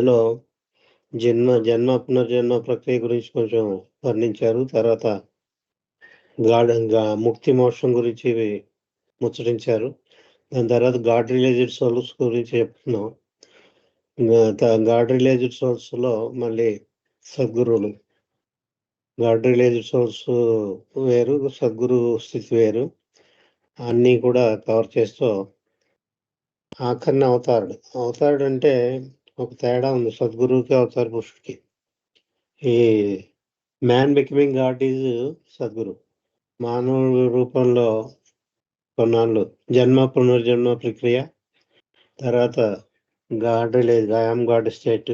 అందులో జన్మ పునర్జన్మ ప్రక్రియ గురించి కొంచెం వర్ణించారు. తర్వాత ముక్తి మోక్షం గురించి ముచ్చటించారు. దాని తర్వాత గాడ్ రిలేటెడ్ సోల్స్ గురించి చెప్తున్నాం. గాడ్ రిలేటెడ్ సోల్స్ లో మళ్ళీ సద్గురువులు, గాడ్ రిలేటెడ్ సోర్స్ వేరు, సద్గురు స్థితి వేరు, అన్నీ కూడా కవర్ చేస్తూ ఆఖరిని అవతారుడు అంటే ఒక తేడా ఉంది సద్గురువుకి అవతార పురుషుడికి. ఈ man becoming God is Sadguru. మానవుడి రూపంలో కొన్నాళ్ళు జన్మ పునర్జన్మ ప్రక్రియ, తర్వాత God realise I am God state,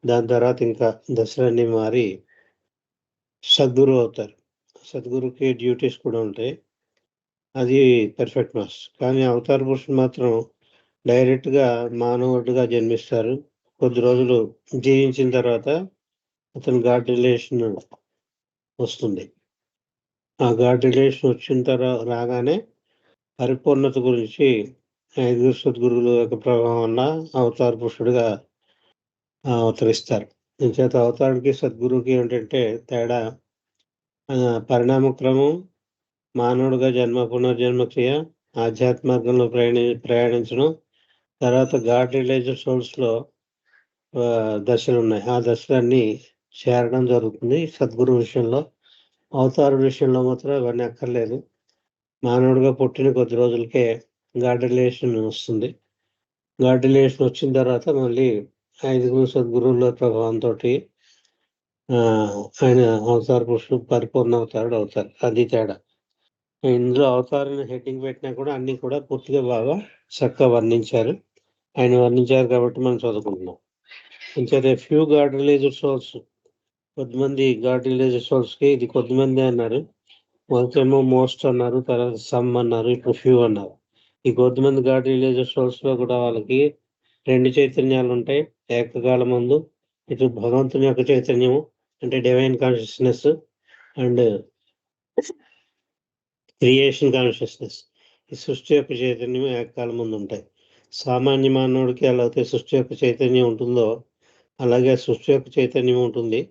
దాని తర్వాత ఇంకా దశలన్నీ మారి సద్గురు అవుతారు. సద్గురుకి డ్యూటీస్ కూడా ఉంటాయి, అది పర్ఫెక్ట్ మాస్. కానీ అవతార పురుషుడు మాత్రం డైరెక్ట్గా మానవుడిగా జన్మిస్తారు. కొద్ది రోజులు జీవించిన తర్వాత అతను గాడ్ రిలేషన్ వస్తుంది. ఆ గాడ్ రిలేషన్ వచ్చిన తర్వాత రాగానే పరిపూర్ణత గురించి 5 సద్గురువుల యొక్క ప్రభావం వల్ల అవతార పురుషుడిగా అవతరిస్తారు. చేత అవతారుడికి సద్గురువుకి ఏంటంటే తేడా, పరిణామక్రమం, మానవుడిగా జన్మ పునర్జన్మ క్రియ, ఆధ్యాత్మికంలో ప్రయాణించడం, తర్వాత గాడ్ రిలేటెడ్ సోల్స్లో దశలు ఉన్నాయి. ఆ దశలన్నీ చేరడం జరుగుతుంది సద్గురు విషయంలో. అవతార విషయంలో మాత్రం ఇవన్నీ అక్కర్లేదు. మానవుడిగా పుట్టిన కొద్ది రోజులకే గాడ్ రిలేషన్ వస్తుంది. గాడ్ రిలేషన్ వచ్చిన తర్వాత మళ్ళీ 5 సద్గురువుల ప్రభావంతో ఆయన అవతార పురుషుడు పరిపూర్ణ అవతారుడు అవుతారు. అది తేడా. ఇందులో అవతారాన్ని హెడ్డింగ్ పెట్టినా కూడా అన్ని కూడా పూర్తిగా బాగా చక్కగా వర్ణించారు. ఆయన వర్ణించారు కాబట్టి మనం చదువుకుంటున్నాం. ఇంకే ఫ్యూ గాడ్ రిలేటెడ్ సోల్స్, కొద్దిమంది గాడ్ రిలేటెడ్ సోల్స్కి ఇది కొద్దిమంది అన్నారు. మొదటేమో మోస్ట్ అన్నారు, తర్వాత సమ్ అన్నారు, ఇప్పుడు ఫ్యూ అన్నారు. ఈ కొద్దిమంది గాడ్ రిలేటెడ్ సోల్స్ లో కూడా వాళ్ళకి 2 చైతన్యాలు ఉంటాయి. ఏకకాల ముందు ఇటు భగవంతుని యొక్క చైతన్యము అంటే divine consciousness and creation consciousness, ఈ సృష్టి యొక్క చైతన్యం ఏకకాలం ముందు ఉంటాయి. సామాన్య మానవుడికి ఎలా అయితే సృష్టి యొక్క చైతన్యం ఉంటుందో అలాగే సృష్టి యొక్క చైతన్యం ఉంటుంది.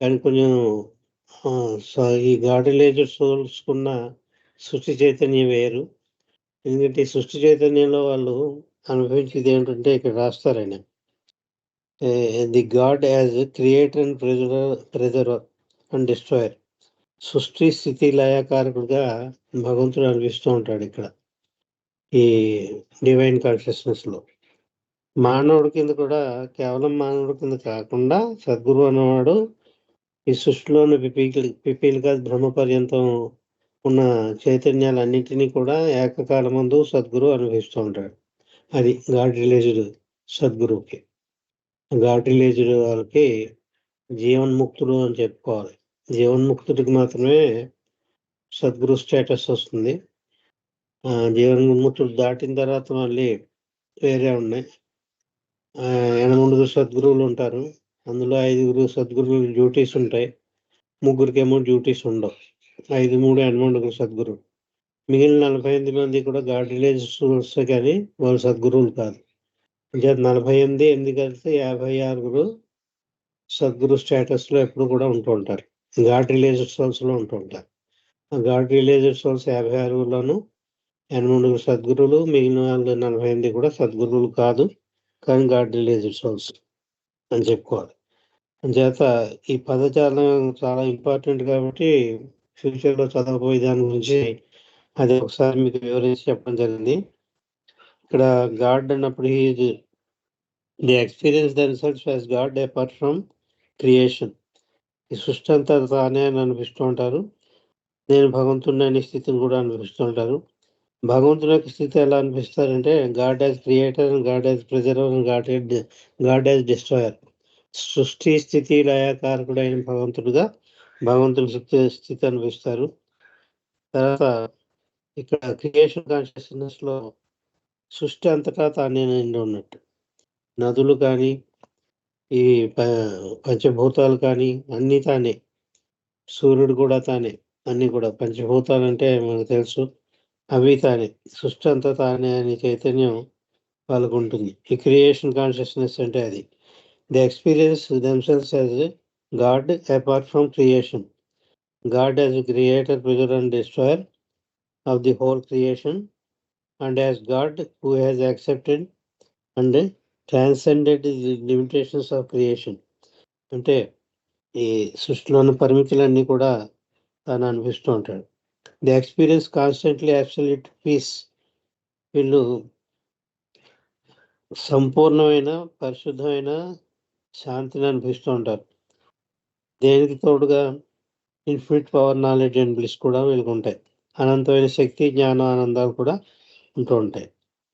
కానీ కొంచెం ఈ గాడ్ రిలేటెడ్ సోల్స్కున్న సృష్టి చైతన్యం వేరు. ఎందుకంటే ఈ సృష్టి చైతన్యంలో వాళ్ళు అనుభవించేది ఏంటంటే ఇక్కడ రాస్తారైనా, the god as creator and preserver and destroyer. సృష్టి స్థితి లయకారకుడుగా భగవంతుడు అనిపిస్తూ ఉంటాడు ఇక్కడ ఈ డివైన్ కాన్షియస్నెస్ లో. మానవుడి కింద కూడా కేవలం మానవుడి కింద కాకుండా సద్గురు అనేవాడు ఈ సృష్టిలోని పిపీలిక బ్రహ్మ పర్యంతం ఉన్న చైతన్యాలన్నింటినీ కూడా ఏకకాలమందు సద్గురు అనుభవిస్తూ ఉంటాడు. అది గాడ్ రిలేటెడ్ సద్గురువుకి. గాడ్ రిలేటెడ్ వాళ్ళకి జీవన్ముక్తుడు అని చెప్పుకోవాలి. జీవన్ముక్తుడికి మాత్రమే సద్గురు స్టేటస్ వస్తుంది. జీవన్ముక్తుడు దాటిన తర్వాత మళ్ళీ వేరే ఉన్నాయి. 8 సద్గురువులు ఉంటారు. అందులో 5 సద్గురువులు డ్యూటీస్ ఉంటాయి, 3 డ్యూటీస్ ఉండవు. 5, 3, 8 సద్గురు. మిగిలిన 48 మంది కూడా గాడ్ రిలేటెడ్ కానీ వాళ్ళు సద్గురువులు కాదు. 48 ఎందుకంటే 56 సద్గురు స్టేటస్ లో ఎప్పుడు కూడా ఉంటూ ఉంటారు. గాడ్ రిలేటెడ్ సోల్స్ లో ఉంటూ ఉంటారు. ఆ గాడ్ రిలేటెడ్ సోల్స్ 56లోను 8 సద్గురువులు, మిగిలిన వాళ్ళు 48 కూడా సద్గురువులు కాదు, కానీ గాడ్ రిలేటెడ్ సోల్స్ అని చెప్పుకోవాలి. అంచేత ఈ పదజాలం చాలా ఇంపార్టెంట్ కాబట్టి ఫ్యూచర్లో చదవబోయే దాని గురించి అది ఒకసారి మీకు వివరించి చెప్పడం జరిగింది. ఇక్కడ గాడ్ అన్నప్పుడు the experience themselves as God apart from creation. ఈ సృష్టి అంతా తానే అని అనిపిస్తూ ఉంటారు. నేను భగవంతుడిని అనే స్థితిని కూడా అనిపిస్తూ ఉంటారు. భగవంతుని యొక్క స్థితి ఎలా అనిపిస్తారంటే god as creator, god as preserver, god as destroyer. సృష్టి స్థితి లయకారకుడైన భగవంతుడుగా భగవంతుని స్థితి అనిపిస్తారు. తర్వాత ఇక్కడ క్రియేషన్ కాన్షియస్నెస్ లో సృష్టి అంతటా తానే నిండి ఉన్నట్టు. నదులు కానీ ఈ పంచభూతాలు కానీ అన్నీ తానే, సూర్యుడు కూడా తానే, అన్ని కూడా పంచభూతాలు అంటే మనకు తెలుసు, అవి తానే. సృష్టి అంతా తానే అనే చైతన్యం వాళ్ళకు ఉంటుంది. ఈ క్రియేషన్ కాన్షియస్నెస్ అంటే అది. They experience themselves as a God apart from creation. God as a creator, preserver, and destroyer of the whole creation, and as God who has accepted and transcended the limitations of creation. అంటే ఈ సృష్టిలోని పరిమితులన్నీ కూడా తాను అనిపిస్తూ ఉంటాడు. The experience constantly absolute peace. వీళ్ళు సంపూర్ణమైన పరిశుద్ధమైన శాంతిని అనిపిస్తూ ఉంటారు. దేనికి తోడుగా infinite power, knowledge and bliss కూడా వీళ్ళకి ఉంటాయి. అనంతమైన శక్తి, జ్ఞానం, ఆనందాలు కూడా ఉంటూ ఉంటాయి.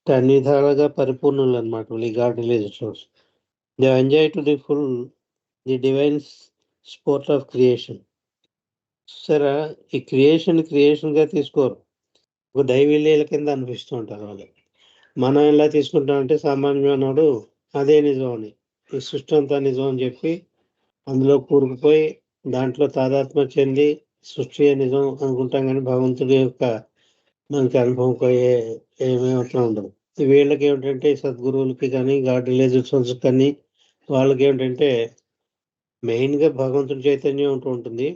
అన్ని విధాలుగా పరిపూర్ణులు అనమాట వీళ్ళు God relations. They enjoy to the full the divine sport of creation. సరే, ఈ క్రియేషన్గా తీసుకోరు, ఒక దైవీలీల కింద అనిపిస్తూ ఉంటారు వాళ్ళు. మనం ఎలా తీసుకుంటామంటే సామాన్యమైనడు అదే నిజం అని, ఈ సృష్టి అంతా నిజం అని చెప్పి అందులో కూరుకుపోయి దాంట్లో తాదాత్మ్య చెంది సృష్టి నిజం అనుకుంటాం, కానీ భగవంతుడి యొక్క మనకి అనుభవం ఏమవుతూ ఉండదు. వీళ్ళకి ఏమిటంటే సద్గురువులకి కానీ గాడ్ రిలేషన్స్ కానీ వాళ్ళకి ఏమిటంటే మెయిన్గా భగవంతుడి చైతన్యం ఉంటూ ఉంటుంది.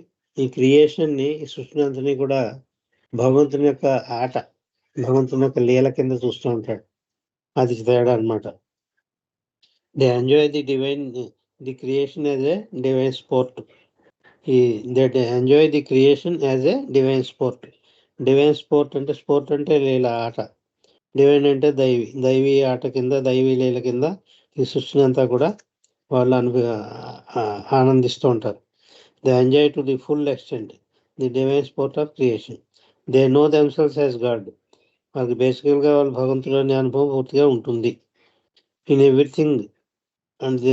ఈ క్రియేషన్ని, ఈ సృష్టిని అంతని కూడా భగవంతుని యొక్క ఆట, భగవంతుని యొక్క లీల కింద చూస్తూ ఉంటాడు. అది తేడా అనమాట. They enjoy the creation as a divine sport. Enjoy the creation as a divine sport. Divine sport అంటే, స్పోర్ట్ అంటే లీల, ఆట. డివైన్ అంటే దైవీ ఆట కింద, దైవీ లీల కింద ఈ సృష్టిని అంతా కూడా వాళ్ళు ఆనందిస్తూ ఉంటారు. They enjoy to the full extent the divine sport of creation. They know themselves as God. వాళ్ళకి బేసికల్గా వాళ్ళ భగవంతుడు అనే అనుభవం పూర్తిగా ఉంటుంది. ఇన్ ఎవ్రీథింగ్ అండ్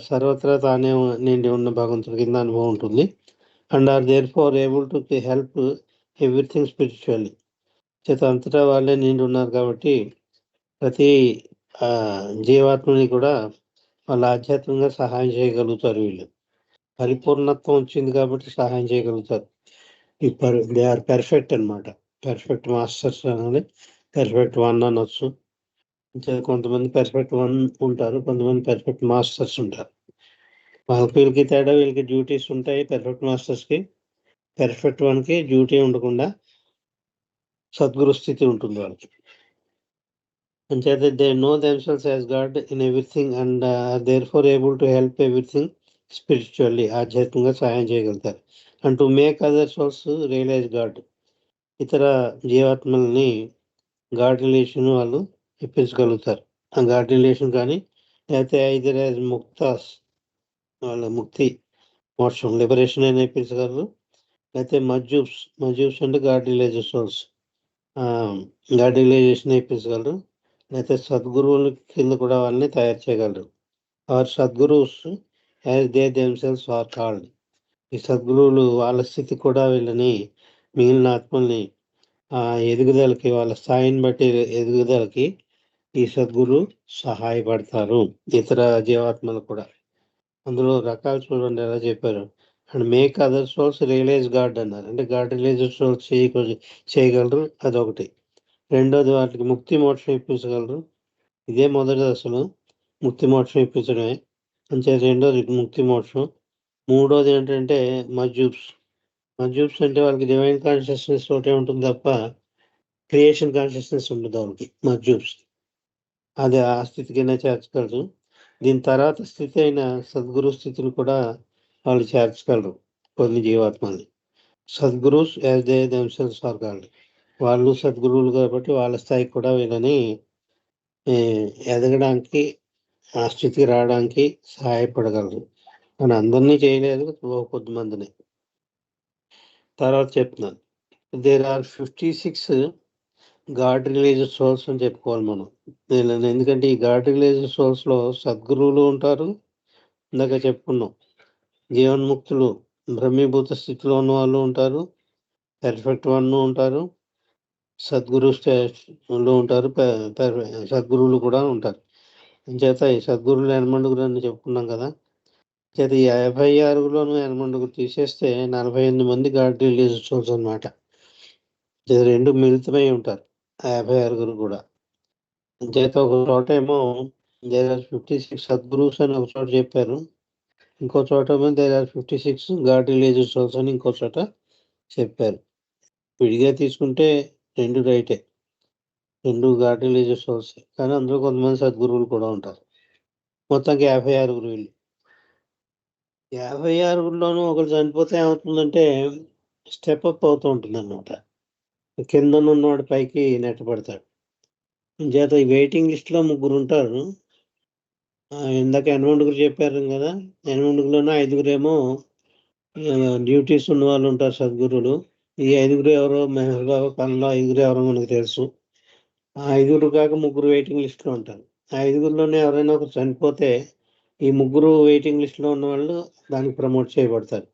సర్వత్రా తానే నిండి ఉన్న భగవంతుడి కింద అనుభవం ఉంటుంది. And are there far able to help everything spiritually. చేత అంతటా వాళ్ళే నిండి ఉన్నారు కాబట్టి ప్రతి జీవాత్మని కూడా వాళ్ళు ఆధ్యాత్మికంగా సహాయం చేయగలుగుతారు. వీళ్ళు పరిపూర్ణత్వం వచ్చింది కాబట్టి సహాయం చేయగలుగుతారు. దే ఆర్ పెర్ఫెక్ట్ అనమాట. పెర్ఫెక్ట్ మాస్టర్స్ అనేది పెర్ఫెక్ట్ వన్ అనొచ్చు. కొంతమంది పెర్ఫెక్ట్ వన్ ఉంటారు, కొంతమంది పెర్ఫెక్ట్ మాస్టర్స్ ఉంటారు. వీళ్ళకి తేడా, వీళ్ళకి డ్యూటీస్ ఉంటాయి. పెర్ఫెక్ట్ మాస్టర్స్కి, పెర్ఫెక్ట్ వన్కి డ్యూటీ ఉండకుండా సద్గురు స్థితి ఉంటుంది వాళ్ళకి. అంచేత they know themselves as God in everything and there far able to help everything spiritually. ఆధ్యాత్మికంగా సహాయం చేయగలుగుతారు. And to make others also realise God. ఇతర జీవాత్మల్ని గాడ్ రిలేషన్ వాళ్ళు ఇప్పించగలుగుతారు. ఆ గాడ్ రిలేషన్ కానీ, లేకపోతే ఐదర్ యాజ్ ముక్తాస్, వాళ్ళ ముక్తి, మోక్షం, లిబరేషన్ అయినా ఇప్పించగలరు. లేకపోతే మజ్జూబ్స్ అంటే god realises souls, god realisation ఇప్పించగలరు. లేకపోతే సద్గురువుల కింద కూడా వాళ్ళని తయారు చేయగలరు. ఆర్ సద్గురువుస్ as they themselves are called. ఈ సద్గురువులు వాళ్ళ స్థితి కూడా వీళ్ళని, మిగిలిన ఆత్మల్ని ఎదుగుదలకి, వాళ్ళ స్థాయిని బట్టి ఎదుగుదలకి ఈ సద్గురు సహాయపడతారు. ఇతర జీవాత్మలు కూడా. అందులో రకాలు చూడండి ఎలా చెప్పారు. And make other souls realise God అన్నారు. అంటే గాడ్ రియలైజ్ సోల్స్ చేయగలరు, అదొకటి. రెండోది వాటికి ముక్తి మోక్షం ఇప్పించగలరు. ఇదే మొదటి దశలో ముక్తి మోక్షం ఇప్పించడమే. అంటే రెండోది ముక్తి మోక్షం. మూడోది ఏంటంటే మజ్జూబ్స్ అంటే వాళ్ళకి డివైన్ కాన్షియస్నెస్ తోటే ఉంటుంది తప్ప క్రియేషన్ కాన్షియస్నెస్ ఉండదు వాళ్ళకి. మజ్జూబ్స్ అది ఆ స్థితికైనా చేర్చగలరు. దీని తర్వాత స్థితి అయిన సద్గురు స్థితిని కూడా వాళ్ళు చేర్చగలరు కొన్ని జీవాత్మల్ని. Sadgurus as they themselves are called. వాళ్ళు సద్గురువులు కాబట్టి వాళ్ళ స్థాయికి కూడా వీళ్ళని ఎదగడానికి, ఆ స్థితికి రావడానికి సహాయపడగలరు. కానీ అందరినీ చేయలేదు, కొద్దిమందిని. తర్వాత చెప్తున్నాను, there are 56 God realises souls అని చెప్పుకోవాలి మనం. ఎందుకంటే ఈ గాడ్ రిలేజెస్ సోల్స్లో సద్గురువులు ఉంటారు, ఇందాక చెప్పుకున్నాం. జీవన్ముక్తులు, బ్రహ్మీభూత స్థితిలో ఉన్న వాళ్ళు ఉంటారు, పెర్ఫెక్ట్ వన్ ఉంటారు, సద్గురు స్టేజ్లో ఉంటారు, సద్గురువులు కూడా ఉంటారు. చేత ఈ సద్గురువులు 86 అని చెప్పుకున్నాం కదా. చేత ఈ 56లోనూ 86 తీసేస్తే 48 మంది గాడ్ రిలేజెస్ సోల్స్ అనమాట. రెండు మిళితమై ఉంటారు 56 కూడా. చేత ఒక చోట ఏమో దేర్ ఆర్ 56 సద్గురుస్ అని ఒక చోట చెప్పారు, ఇంకో చోట there are 56 God religious souls అని ఇంకో చోట చెప్పారు. విడిగా తీసుకుంటే రెండు రైటే, రెండు గాడ్ రిలీజియస్ సోల్స్, కానీ అందులో కొంతమంది సద్గురువులు కూడా ఉంటారు. మొత్తానికి 56 వీళ్ళు. 56లోనూ ఒకరు చనిపోతే ఏమవుతుందంటే స్టెప్ అప్ అవుతూ ఉంటుంది అన్నమాట. కింద ఉన్నవాడు పైకి నెట్టబడతాడు. చేత ఈ వెయిటింగ్ లిస్ట్లో 3 ఉంటారు. ఇందాక 86 చెప్పారు కదా, 86లోనే 5 డ్యూటీస్ ఉన్న వాళ్ళు ఉంటారు సద్గురువులు. ఈ 5 ఎవరో మెహర్ బాబా పనిలో 5 ఎవరో మనకు తెలుసు. ఆ 5 కాక 3 వెయిటింగ్ లిస్ట్లో ఉంటారు. ఆ 5లోనే ఎవరైనా ఒకరు చనిపోతే ఈ 3 వెయిటింగ్ లిస్ట్లో ఉన్న వాళ్ళు దానికి ప్రమోట్ చేయబడతారు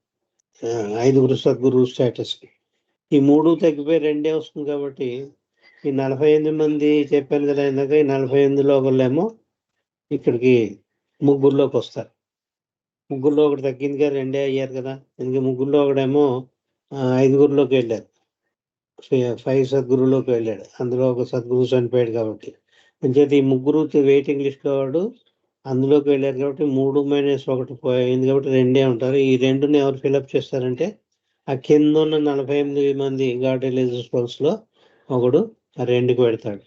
5 సద్గురు స్టేటస్కి. ఈ 3 తగ్గిపోయి 2 వస్తుంది కాబట్టి ఈ 48 మంది చెప్పాను కదా ఇందాక, ఈ 48లో ఒకళ్ళేమో ఇక్కడికి 3లోకి వస్తారు. 3లో ఒకటి తగ్గింది కదా, 2 అయ్యారు కదా. ఇంక 3లో ఒకడేమో 5లోకి వెళ్ళారు, 5 సద్గురువులోకి వెళ్ళాడు. అందులో ఒక సద్గురువు చనిపోయాడు కాబట్టి అంచేత ఈ 3 వెయిటింగ్ లిస్ట్లో వాడు అందులోకి వెళ్ళారు కాబట్టి 3 - 1 పోయింది కాబట్టి 2 ఉంటారు. ఈ 2ని ఎవరు ఫిలప్ చేస్తారంటే ఆ కింద ఉన్న 48 మంది గాడ్ రిలీజియస్ సోల్స్లో ఒకడు ఆ 2కి పెడతాడు.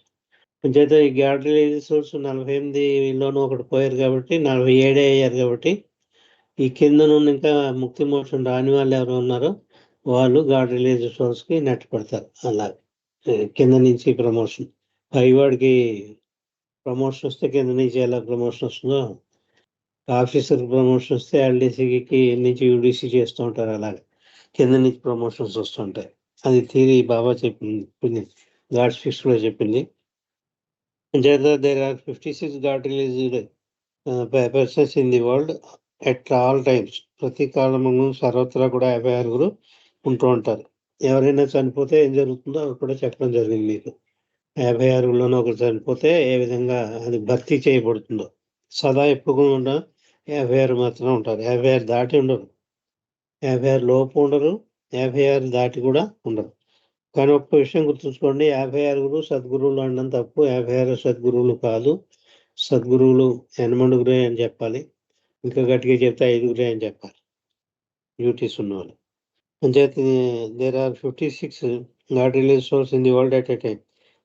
అంచేత ఈ గాడ్ రిలీజియస్ సోల్స్ 48లోనూ ఒకటి పోయారు కాబట్టి 47 అయ్యారు కాబట్టి ఈ కింద నుండి ఇంకా ముక్తి మోక్షం రాని వాళ్ళు ఎవరు ఉన్నారో వాళ్ళు గాడ్ రిలీజియస్ సోల్స్కి నెట్ పడతారు. అలా కింద నుంచి ప్రమోషన్, పైవాడికి ప్రమోషన్ వస్తే కింద నుంచి ఎలా ప్రమోషన్ వస్తుందో, ఆఫీసర్ ప్రమోషన్ వస్తే ఎల్డీసీకి నుంచి యూడీసీ చేస్తూ ఉంటారు. అలాగే కింద నుంచి ప్రమోషన్స్ వస్తుంటాయి. అది థియరీ బాబా చెప్పింది, గాడ్స్ ఫిక్స్లో చెప్పింది. There are 56 God released persons in the world at all times. ప్రతి కాలము సర్వత్రా కూడా 56 ఉంటూ ఉంటారు. ఎవరైనా చనిపోతే ఏం జరుగుతుందో అది కూడా చెప్పడం జరిగింది మీకు. 56లోనూ ఒకరు చనిపోతే ఏ విధంగా అది భర్తీ చేయబడుతుందో. సదా ఎప్పుడు 56 మాత్రం ఉంటారు. 56 దాటి ఉండరు, 56 లోపు ఉండరు, 56 దాటి కూడా ఉండరు. కానీ ఒక్క విషయం గుర్తుంచుకోండి, 56 సద్గురువులు అనడం తప్పు. 56 సద్గురువులు కాదు, సద్గురువులు 86 అని చెప్పాలి. ఇంకా గట్టిగా చెప్తే 5 అని చెప్పాలి డ్యూటీస్ ఉన్నవాళ్ళు. అంచేత there are 56 God release souls in the world at a time.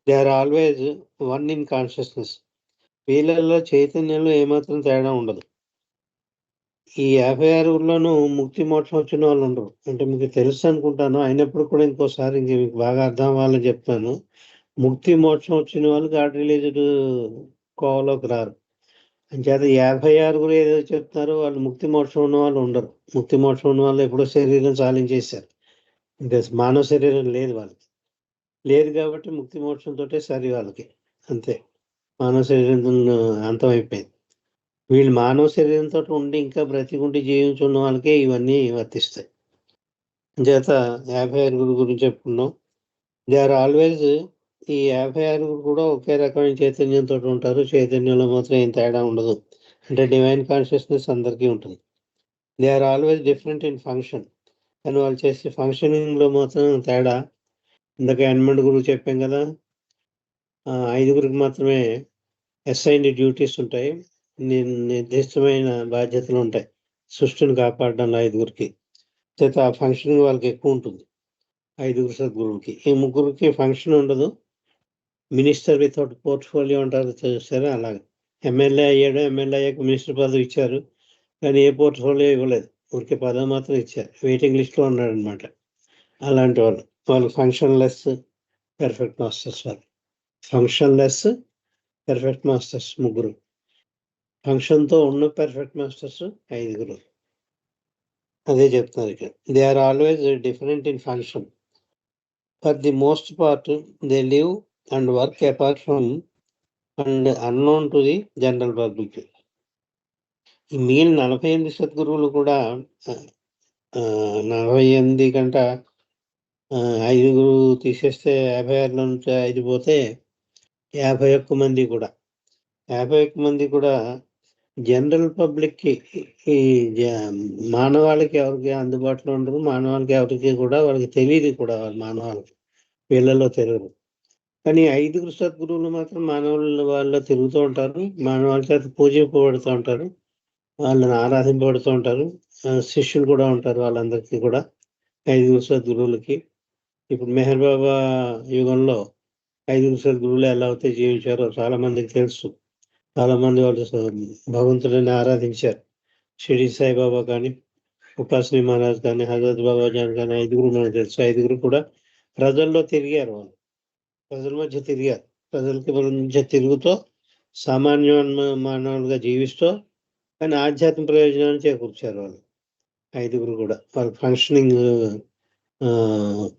They are always one in consciousness. వీళ్ళల్లో చైతన్యంలో ఏమాత్రం తేడా ఉండదు. ఈ 56లోనూ ముక్తి మోక్షం వచ్చిన వాళ్ళు ఉండరు. అంటే మీకు తెలుసు అనుకుంటాను, అయినప్పుడు కూడా ఇంకోసారి ఇంక మీకు బాగా అర్థం అవ్వాలని చెప్తాను. ముక్తి మోక్షం వచ్చిన వాళ్ళు గాడ్ రిలీజ్డ్ కోవలోకి రారు. అంచేత 56 ఏదో చెప్తారో వాళ్ళు ముక్తి మోక్షం ఉన్న వాళ్ళు ఉండరు. ముక్తి మోక్షం ఉన్న వాళ్ళు ఎప్పుడో శరీరం సాధించేశారు, ఇంకా మానవ శరీరం లేదు వాళ్ళకి. లేదు కాబట్టి ముక్తి మోక్షంతో సరి వాళ్ళకి, అంతే. మానవ శరీరం అంతమైపోయింది. వీళ్ళు మానవ శరీరంతో ఉండి ఇంకా బ్రతికుండి జీవించున్న వాళ్ళకే ఇవన్నీ వర్తిస్తాయి. చేత 56 గురించి చెప్పుకున్నాం. దే ఆర్ ఆల్వేజ్, ఈ 56 కూడా ఒకే రకమైన చైతన్యంతో ఉంటారు. చైతన్యంలో మాత్రం ఏం తేడా ఉండదు. అంటే డివైన్ కాన్షియస్నెస్ అందరికీ ఉంటుంది. They are always different in function, కానీ వాళ్ళు చేసే ఫంక్షనింగ్లో మాత్రం తేడా. ఇందాక 86 చెప్పాం కదా, 5 మాత్రమే అసైన్డ్ డ్యూటీస్ ఉంటాయి, నిర్దిష్టమైన బాధ్యతలు ఉంటాయి సృష్టిని కాపాడడంలో 5 చేత ఆ ఫంక్షనింగ్ వాళ్ళకి ఎక్కువ ఉంటుంది. 5 సద్గురువులకి. ఈ 3 ఫంక్షన్ ఉండదు. మినిస్టర్ వితౌట్ పోర్ట్ఫోలియో అంటారు చూసారా, అలాగే. ఎమ్మెల్యే అయ్యాడు, ఎమ్మెల్యే అయ్యాక మినిస్టర్ పదవి ఇచ్చారు, కానీ ఏ పోర్ట్ఫోలియో ఇవ్వలేదు, ఊరికే పదవి మాత్రం ఇచ్చారు. వెయిటింగ్ లిస్ట్లో ఉన్నాడు అనమాట. అలాంటి వాళ్ళు ఫంక్షన్ లెస్ పెర్ఫెక్ట్ మాస్టర్స్. వాళ్ళు ఫంక్షన్ లెస్ పెర్ఫెక్ట్ మాస్టర్స్ 3. ఫంక్షన్తో ఉన్న పెర్ఫెక్ట్ మాస్టర్స్ 5. అదే చెప్తున్నారు ఇక్కడ. They are always different in function. For the most part they live and work apart from and unknown to the general public. ఈ మిగిలిన 48 సద్గురువులు కూడా 48 కంట 5 తీసేస్తే 56లో నుంచి 5 పోతే 51 మంది కూడా 51 మంది కూడా జనరల్ పబ్లిక్కి, ఈ మానవాళికి ఎవరికి అందుబాటులో ఉండరు. మానవాళికి ఎవరికి కూడా వాళ్ళకి తెలియదు కూడా, వాళ్ళ మానవాళికి వీళ్ళలో తెలియదు. కానీ 5 సద్గురువులు మాత్రం మానవుల వాళ్ళ తిరుగుతూ ఉంటారు, మానవాళి చేత పూజింపబడుతూ ఉంటారు, వాళ్ళని ఆరాధింపబడుతూ ఉంటారు. శిష్యులు కూడా ఉంటారు వాళ్ళందరికీ కూడా, 5 సద్గురువులకి. ఇప్పుడు మెహర్ బాబా యుగంలో 5 సద్గురువులు ఎలా అయితే జీవించారో చాలా మందికి తెలుసు. చాలా మంది వాళ్ళు భగవంతుడిని ఆరాధించారు. షిరిడి సాయిబాబా కానీ, ఉపాసని మహారాజ్ కానీ, హజరత్ బాబాజాన్ కానీ, 5గురు మనకు తెలుసు. 5గురు కూడా ప్రజల్లో తిరిగారు. వాళ్ళు ప్రజల మధ్య తిరిగారు. ప్రజలకి మధ్య తిరుగుతూ సామాన్య మానవులుగా జీవిస్తూ కానీ ఆధ్యాత్మిక ప్రయోజనాన్ని చేకూర్చారు వాళ్ళు 5గురు కూడా. వాళ్ళ ఫంక్షనింగ్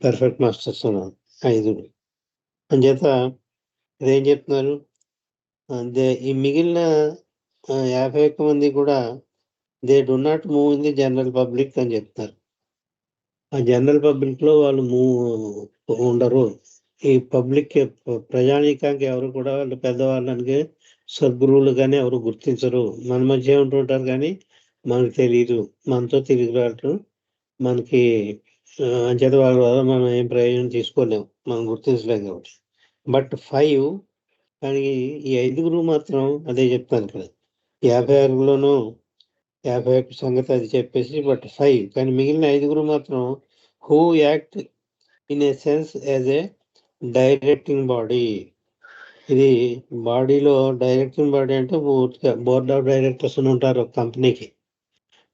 పెర్ఫెక్ట్ మాస్టర్స్ ఉన్నారు 5గురు. అంచేత ఇదేం చెప్తున్నారు, ఈ మిగిలిన 51 మంది కూడా they do not move in the general public అని చెప్తున్నారు. ఆ జనరల్ పబ్లిక్ లో వాళ్ళు ఉండరు. ఈ పబ్లిక్ ప్రజానీకానికి ఎవరు కూడా వాళ్ళు పెద్దవాళ్ళకి సద్గురువులు కానీ ఎవరు గుర్తించరు. మన మధ్య ఉంటుంటారు కానీ మనకు తెలియదు, మనతో తిరిగి రావటం మనకి అంచేత వాళ్ళ వల్ల మనం ఏం ప్రయోజనం తీసుకోలేము, మనం గుర్తించలేం కాబట్టి. బట్ 5 కానీ ఈ 5గురు మాత్రం అదే చెప్తాను ఇక్కడ. 56లోనూ 51 సంగతి అది చెప్పేసి, బట్ 5 కానీ మిగిలిన 5గురు మాత్రం who act in a sense as a directing body. ఇది బాడీలో డైరెక్టింగ్ బాడీ అంటే బోర్డ్ ఆఫ్ డైరెక్టర్స్ అని ఉంటారు ఒక కంపెనీకి,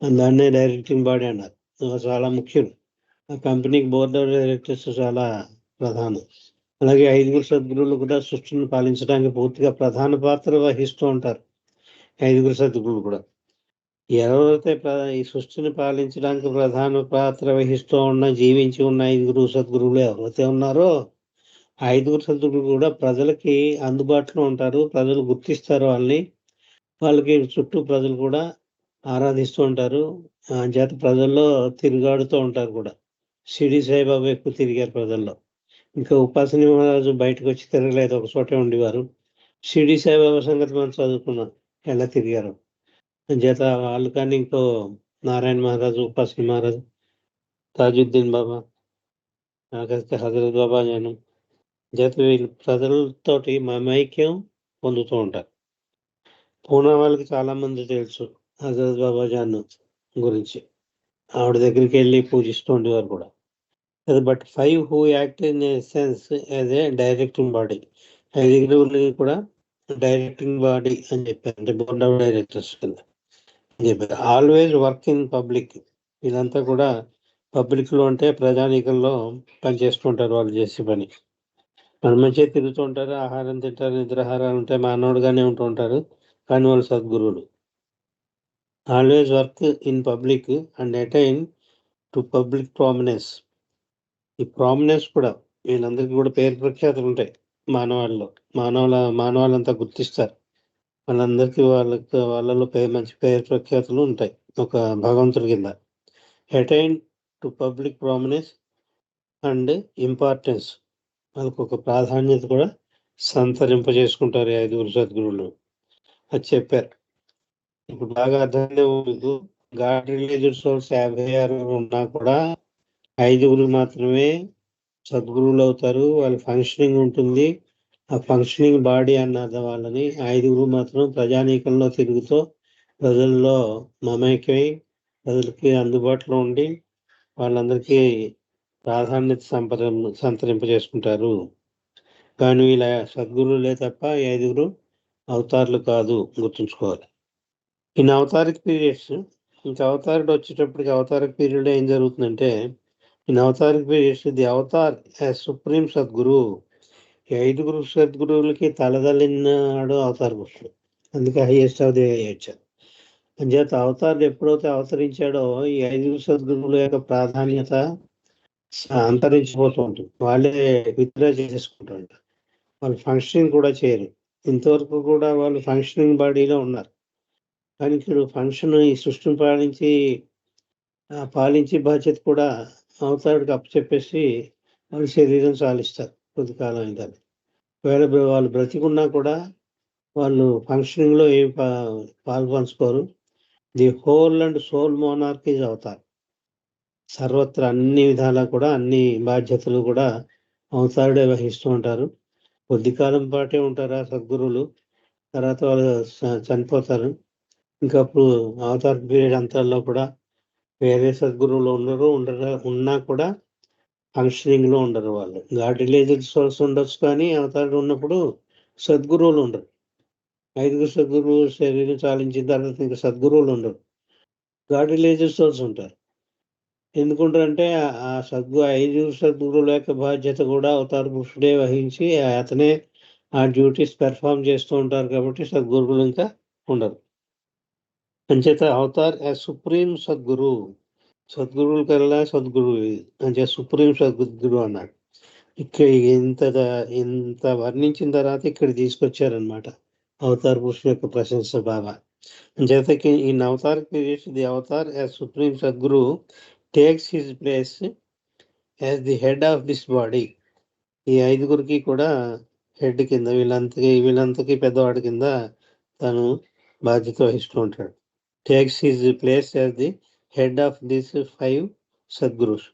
దాన్నే డైరెక్టింగ్ బాడీ అన్నారు. చాలా ముఖ్యం. ఆ కంపెనీకి బోర్డ్ ఆఫ్ డైరెక్టర్స్ చాలా ప్రధానం. అలాగే 5గురు సద్గురువులు కూడా సృష్టిని పాలించడానికి పూర్తిగా ప్రధాన పాత్ర వహిస్తూ ఉంటారు. 5గురు సద్గురువులు కూడా ఎవరైతే ఈ సృష్టిని పాలించడానికి ప్రధాన పాత్ర వహిస్తూ జీవించి ఉన్న 5గురు సద్గురువులు ఎవరైతే ఉన్నారో 5గురు సద్గురువులు కూడా ప్రజలకి అందుబాటులో ఉంటారు. ప్రజలు గుర్తిస్తారు వాళ్ళని, వాళ్ళకి చుట్టూ ప్రజలు కూడా ఆరాధిస్తూ ఉంటారు. చేత ప్రజల్లో తిరుగాడుతూ ఉంటారు కూడా. షిరిడి సాయిబాబా ఎక్కువ తిరిగారు ప్రజల్లో. ఇంకా ఉపాసని మహారాజు బయటకు వచ్చి తిరగలేదు, ఒక చోటే ఉండేవారు. షిరిడి సాయిబాబా సంగతి మనం చదువుకున్నాం ఎలా తిరిగారు. చేత వాళ్ళు కానీ ఇంకో నారాయణ మహారాజు, ఉపాసని మహారాజు, తాజుద్దీన్ బాబా, హజరత్ బాబా నేను చేత వీళ్ళు ప్రజలతోటి మమైక్యం పొందుతూ ఉంటారు. పూనా వాళ్ళకి చాలా మంది తెలుసు హజరత్ బాబా జాన్ గురించి, ఆవిడ దగ్గరికి వెళ్ళి పూజిస్తూ ఉండేవారు కూడా. But 5 who act in a sense as a directing body. 5గురువులకి కూడా డైరెక్టింగ్ బాడీ అని చెప్పారు, అంటే బోర్డ్ ఆఫ్ డైరెక్టర్స్ కింద చెప్పారు. Always work in public. వీళ్ళంతా కూడా పబ్లిక్ లో అంటే ప్రజానీకంలో పనిచేస్తుంటారు. వాళ్ళు చేసే పని మన మంచిగా తిరుగుతూ ఉంటారు, ఆహారం తింటారు, నిద్రాహారాలు ఉంటాయి, మానవుడుగానే ఉంటూ ఉంటారు. కానీ వాళ్ళు సద్గురువులు. Always work in public and attain to public prominence. ఈ ప్రామినెన్స్ కూడా వీళ్ళందరికీ కూడా పేరు ప్రఖ్యాతులు ఉంటాయి మానవాళ్ళలో. మానవాళ్ళంతా గుర్తిస్తారు వాళ్ళందరికీ, వాళ్ళలో మంచి పేరు ప్రఖ్యాతులు ఉంటాయి ఒక భగవంతుడి కింద. Attain to public prominence and importance, వాళ్ళకు ఒక ప్రాధాన్యత కూడా సంతరింపజేసుకుంటారు 5గురు సద్గురువులు. అది చెప్పారు. ఇప్పుడు బాగా అర్థమైంది మీకు. గాడ్ రిలీజ్డ్ సోర్స్ 56 ఉన్నా కూడా 5గురు మాత్రమే సద్గురువులు అవుతారు. వాళ్ళ ఫంక్షనింగ్ ఉంటుంది. ఆ ఫంక్షనింగ్ బాడీ అన్నది వాళ్ళని. 5గురు మాత్రం ప్రజానీకంలో తిరుగుతూ ప్రజల్లో మమైకై ప్రజలకి అందుబాటులో ఉండి వాళ్ళందరికీ ప్రాధాన్యత సంతరింపజేసుకుంటారు. కానీ వీళ్ళ సద్గురువులే తప్ప 5గురు అవతారులు కాదు, గుర్తుంచుకోవాలి. ఇన్ అవతారిక్ పీరియడ్స్, ఇంకా అవతారుడు వచ్చేటప్పటికి అవతారిక పీరియడ్ ఏం జరుగుతుందంటే, in avataric periods the avatar as supreme sadguru. ఈ 5గురు సద్గురువులకి తలదల్లినాడు అవతార పురుషుడు, అందుకే హైయెస్ట్ ఆఫ్ ది హైయెస్ట్. అంచేత అవతారుడు ఎప్పుడైతే అవతరించాడో ఈ 5గురు సద్గురువుల యొక్క ప్రాధాన్యత అంతరించిపోతూ ఉంటుంది. వాళ్ళే విత్డ్రా చేసేసుకుంటూ ఉంటారు. వాళ్ళు ఫంక్షనింగ్ కూడా చేయరు. ఇంతవరకు కూడా వాళ్ళు ఫంక్షనింగ్ బాడీలో ఉన్నారు. కానీ ఇప్పుడు ఫంక్షన్ ఈ సృష్టిని పాలించి బాధ్యత కూడా అవతారుడికి అప్పచెప్పేసి వాళ్ళు శరీరం చాలిస్తారు కొద్ది కాలం అయిన. ఒకవేళ వాళ్ళు బ్రతికున్నా కూడా వాళ్ళు ఫంక్షనింగ్ లో ఏం పాల్పంచుకోరు. The whole and soul monarchies avatar. సర్వత్రా అన్ని విధాలా కూడా అన్ని బాధ్యతలు కూడా అవతారుడే వహిస్తూ ఉంటారు. కొద్ది కాలం పాటే ఉంటారు ఆ సద్గురువులు. తర్వాత వాళ్ళు చనిపోతారు. ఇంకా అప్పుడు అవతార్ పీరియడ్ అంతల్లో కూడా వేరే సద్గురువులు ఉన్నా కూడా ఫంక్షనింగ్లో ఉండరు వాళ్ళు. గాడ్ రిలేటెడ్ సోర్స్ ఉండొచ్చు, కానీ అవతారుడు ఉన్నప్పుడు సద్గురువులు ఉండరు. 5 సద్గురువులు శరీరం చాలించిన తర్వాత ఇంకా సద్గురువులు ఉండరు. గాడ్ రిలేటెడ్ సోర్స్ ఉంటారు. ఎందుకుంటారంటే ఆ 5 సద్గురువుల యొక్క బాధ్యత కూడా అవతార పురుషుడే వహించి అతనే ఆ డ్యూటీస్ పెర్ఫార్మ్ చేస్తూ ఉంటారు కాబట్టి సద్గురువులు ఇంకా ఉండరు. అంచేత అవతార్ సుప్రీం సద్గురు, సద్గురువుల కల్లా సద్గురువు అంటే సుప్రీం సద్గురు అన్నాడు. ఇక్కడ ఇంత వర్ణించిన తర్వాత ఇక్కడ తీసుకొచ్చారనమాట అవతార్ పురుషుల యొక్క ప్రశంస బాబా. అంచేతకి in avatar periods the avatar as supreme sadguru takes his place as the head of this body. ఈ 5గురికి కూడా హెడ్ కింద, వీళ్ళంతకి పెద్దవాడి కింద తను బాధ్యత వహిస్తూ ఉంటాడు. Takes his place as the head of this 5 sadgurus,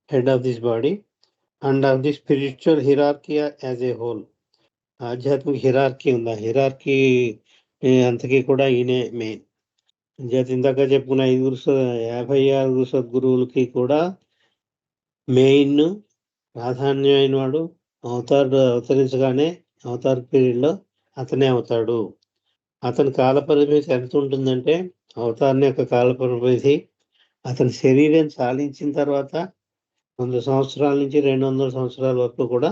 head of this body and of the spiritual hierarchy as a whole. ఆధ్యాత్మిక హిరార్కీ ఉంది, ఆ హిరార్కీ అంతకీ కూడా ఈయనే మెయిన్. ఇందాక చెప్పుకున్న 56 సద్గురువులకి కూడా మెయిన్ ప్రాధాన్యమైన వాడు అవతరించగానే అవతార్ పీరియడ్లో అతనే అవుతాడు. అతని కాలపరిమితి ఎంత ఉంటుందంటే, అవతారిని యొక్క కాలపరిమితి అతని శరీరం చాలించిన తర్వాత 100 సంవత్సరాల నుంచి 200 సంవత్సరాల వరకు కూడా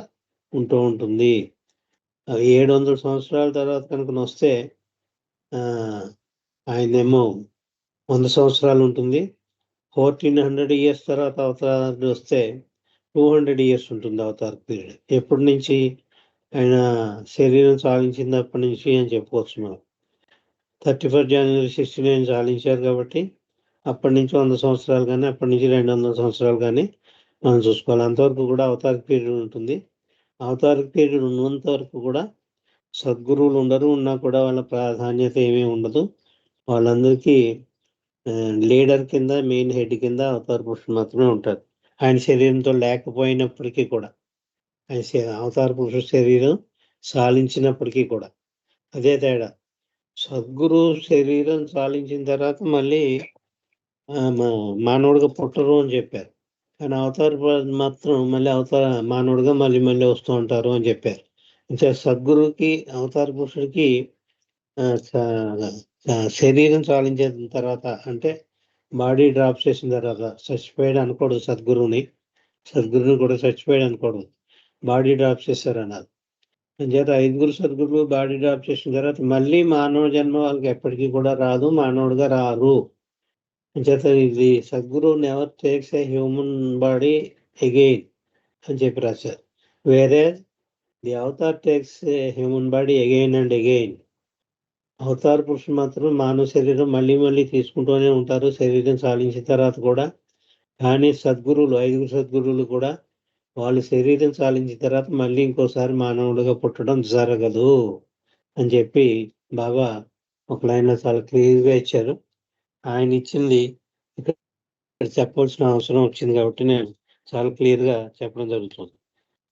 ఉంటూ ఉంటుంది. 700 సంవత్సరాల తర్వాత కనుక వస్తే ఆయనేమో 100 సంవత్సరాలు ఉంటుంది. 1400 ఇయర్స్ తర్వాత అవతారుడు వస్తే 200 ఇయర్స్ ఉంటుంది అవతార్ పీరియడ్. ఎప్పటి నుంచి? ఆయన శరీరం చాలించినప్పటి నుంచి అని చెప్పుకోవచ్చు మనం. 31 జనవరి 69 చాలించారు కాబట్టి అప్పటి నుంచి 100 సంవత్సరాలు కానీ, అప్పటి నుంచి 200 సంవత్సరాలు కానీ మనం చూసుకోవాలి. అంతవరకు కూడా అవతార్ పీరియడ్ ఉంటుంది. అవతార్ పీరియడ్ ఉన్నంత వరకు కూడా సద్గురువులు ఉండరు. ఉన్నా కూడా వాళ్ళ ప్రాధాన్యత ఏమీ ఉండదు. వాళ్ళందరికీ లీడర్ కింద, మెయిన్ హెడ్ కింద అవతార పురుషులు మాత్రమే ఉంటారు. ఆయన శరీరంతో లేకపోయినప్పటికీ కూడా, ఆయన అవతార పురుషుడు శరీరం సాలించినప్పటికీ కూడా అదే తేడా. సద్గురు శరీరం సాలించిన తర్వాత మళ్ళీ మానవుడిగా పుట్టరు అని చెప్పారు. కానీ అవతార మాత్రం మళ్ళీ మానవుడిగా మళ్ళీ వస్తూ ఉంటారు అని చెప్పారు. ఇంకా సద్గురుకి, అవతార పురుషుడికి శరీరం చాలించిన తర్వాత, అంటే బాడీ డ్రాప్ చేసిన తర్వాత చచ్చిపోయాడు అనకూడదు. సద్గురుని కూడా చచ్చిపోయాడు అనకూడదు. బాడీ డ్రాప్ చేశారు అన్నారు. అంచేత 5 సద్గురులు బాడీ డ్రాప్ చేసిన తర్వాత మళ్ళీ మానవ జన్మ వాళ్ళకి ఎప్పటికీ కూడా రాదు, మానవుడిగా రారు. అంచేత ఇది Sadguru never takes a human body again అని చెప్పి రాశారు. వేరే the avatar takes a human body again and again. అవతార పురుషులు మాత్రం మానవ శరీరం మళ్ళీ తీసుకుంటూనే ఉంటారు శరీరం సాధించిన తర్వాత కూడా. కానీ సద్గురువులు, 5 సద్గురువులు కూడా వాళ్ళు శరీరం సాధించిన తర్వాత మళ్ళీ ఇంకోసారి మానవుడిగా పుట్టడం జరగదు అని చెప్పి బాబా ఒక లైన్లో చాలా క్లియర్గా ఇచ్చారు. ఆయన ఇచ్చింది ఇక్కడ చెప్పవలసిన అవసరం వచ్చింది కాబట్టి నేను చాలా క్లియర్గా చెప్పడం జరుగుతుంది.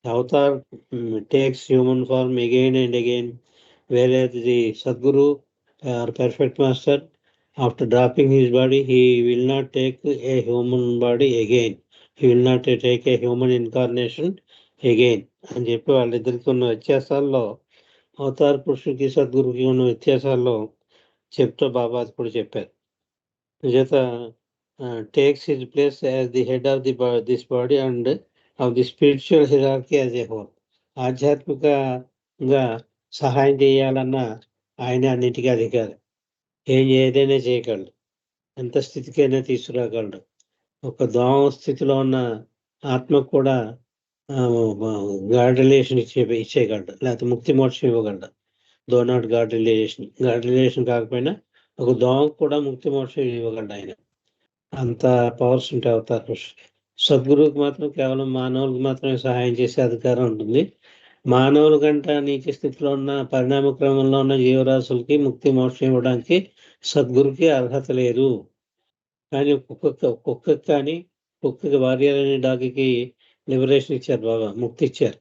Avatar takes human form again and again, whereas the Sadguru or perfect master, after dropping his body, he will not take a human body again. He will not take a human incarnation again అని చెప్పి వాళ్ళిద్దరికి ఉన్న వ్యత్యాసాల్లో, అవతార పురుషుడికి సద్గురుకి ఉన్న వ్యత్యాసాల్లో చెప్తూ బాబా అది కూడా చెప్పారు. చేత takes his place as the head of this body and of the spiritual hierarchy as a whole. ఆధ్యాత్మికంగా సహాయం చేయాలన్నా ఆయన అన్నిటికీ అధికారి. ఏదైనా చేయగలడు, ఎంత స్థితికైనా తీసుకురాగలడు. ఒక దోమ స్థితిలో ఉన్న ఆత్మకు కూడా గాడ్ రిలేషన్ ఇచ్చేయగలడు, లేకపోతే ముక్తి మోక్షం ఇవ్వగలడు. దో నాట్ గాడ్ రిలేషన్ కాకపోయినా ఒక దోమకు కూడా ముక్తి మోక్షం ఇవ్వగలడు ఆయన. అంత పవర్స్ ఉంటాయి అవతార సద్గురువుకి మాత్రం కేవలం మానవులకు మాత్రమే సహాయం చేసే అధికారం ఉంటుంది. మానవుల కంటే నీచ స్థితిలో ఉన్న, పరిణామ క్రమంలో ఉన్న జీవరాశులకి ముక్తి మోక్షం ఇవ్వడానికి సద్గురుకి అర్హత లేదు. కానీ కుక్కకి భార్య అనే డాగ్కి లిబరేషన్ ఇచ్చారు బాబా, ముక్తి ఇచ్చారు.